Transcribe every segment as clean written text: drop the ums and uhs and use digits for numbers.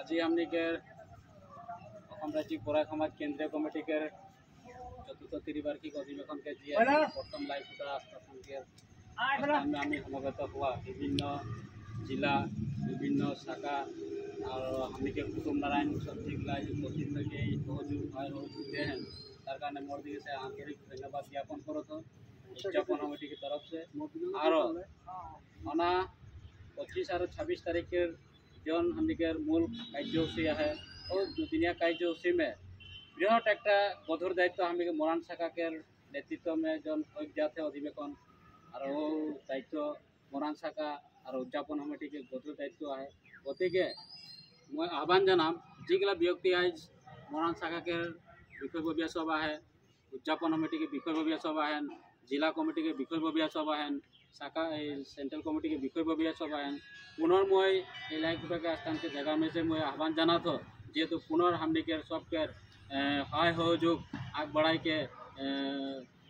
আজি हमनिकर অসম রাজ্যিক বরাক সমাজ কেন্দ্রীয় কমিটির চতুর্থ ত্রিবার্ষিক अधिवेशन के जी प्रथम लाइव उठा आस्थान में आमी समवेत हुआ विभिन्न जिला विभिन्न शाखा और हमनिके कुटुम नारायण सब्जीगला उपस्थित थके सहयोग दे हैं तार कारण मोर दिखे से आंतरिक धन्यवाद ज्ञापन करो तो उद्यापन कमिटी की तरफ से और 25 और 26 तारीखेर जन हमनिकर मूल कार्यसूची है और दुनिया कार्यसूची में बृहत एक गधुर दायित्व हमें मरान शाखा के नेतृत्व में जन जाते अधिवेशन और दायित्व मरान शाखा और उद्यापन कमिटी के गधुर दायित्व है गति के मैं आह्वान जानाम जिगला व्यक्ति आज मरान शाखा के বিষয়ববীয়া সভা है उद्यापन कमिटी के বিষয়ববীয়া सभा है जिला कमिटी के বিষয়ববীয়া सभा है शाखा सेंट्रल कमिटी के বিষয়ববীয়া सभा है पुनर मैं लाइक के स्थान के जगह में से मैं आह्वान जाना तो जेहेतु पुनर हमने के सबके सहाय सहयोग आग बढ़ाई के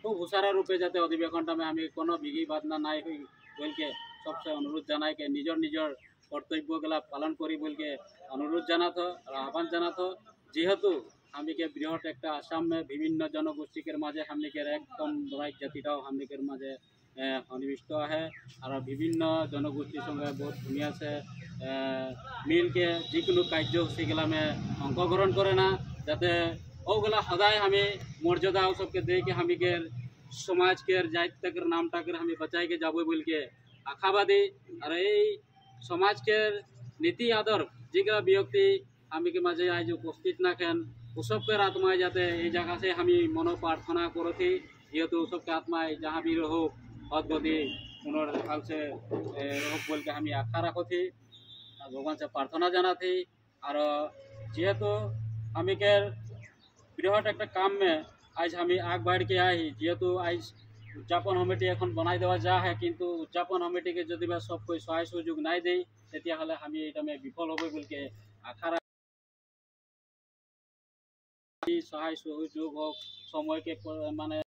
खूब हुशारा रूपे जाते अधिवेशन में हमें कोनो बिघी बाधना नाई बोल के सबसे अनुरोध जाना के निजर निजर कर्तव्यगला पालन करी बोल के अनुरोध जाना था और आह्वान जाना था जेहेतु हमें के बृहत एक आसाम में विभिन्न जनगोष्ठी के माजे हमने के एकदम बड़ाई जातिटाओ हमने के माजे सन्निविष्ट है और विभिन्न जनगोष्ठी संगे बहुत धुनिया से मिल के जिको कार्यसूचीगला में अंशग्रहण करे ना जाते ओगला सदाय हमें मर्यादा सबके दे के हमें के समाज के जाति के नामटा के हमें बचाए के जाबो बोल के आशाबादी और समाज के नीति आदर जिगला व्यक्ति हमें के माजे आज उपस्थित ना खेन सबके आत्मा जाते ये जगह से हमें मनो प्रार्थना करो थी जेहेतु सबके आत्मा जहाँ भी रहो अद्भुति पुनर्काल से बोल के हमें आशा रखो थी भगवान से प्रार्थना जाना थी और जेहेतु हमें के बृहत एक काम में आज हमें आग बढ़ के आई जेहेतु आज उद्यापन कमिटी एखन बनाई देवा जा है किंतु उद्यापन कमिटी के यदि सब कोई सहाय सहयोग नाई दी हमें ये विफल हो बोल के आशा सहाय सहयोग हो समय के माने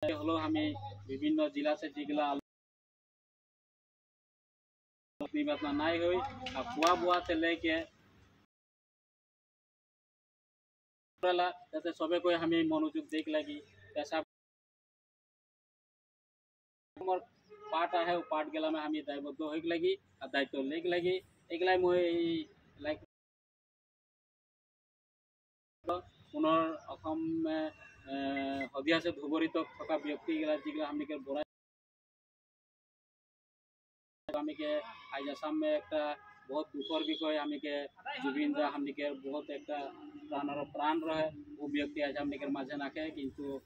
हलो हमें विभिन्न जिला से जिगला नाई हुई खुआ बुआ से लेके जाते सबे कोई हमें मनोयोग देख लगी पैसा पार्ट है पार्ट गला में हमें दायबद्ध हो लगी और दायित्व लेक लगी एकला मैं लाइक पुनर असम में हदिया से धुबरी तक थका व्यक्ति जिगला हमें के बड़ा हमें के आज आसाम में एक बहुत दुखर विषय हमें के जुबिन दा हमें के बहुत एक प्राण रहे वो व्यक्ति आज हमें के माझे नाखे किंतु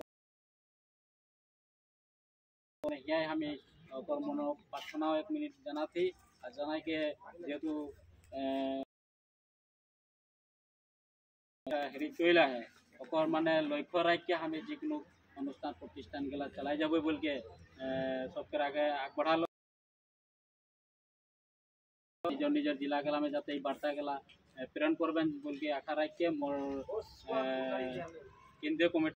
हमें मनो प्रार्थना 1 मिनट जाना थी और जाना के जेहेतु हेरी चला है और माने लक्ष्य राख के हमें जिको अनुष्ठान प्रतिष्ठान गला चलाई जाब बोल के सबके आगे आग बढ़ा निजर निजर जिला गला में जाते बार्ता गला प्रेरण करबें बोल के आशा राख के मोर केंद्रीय कमिटी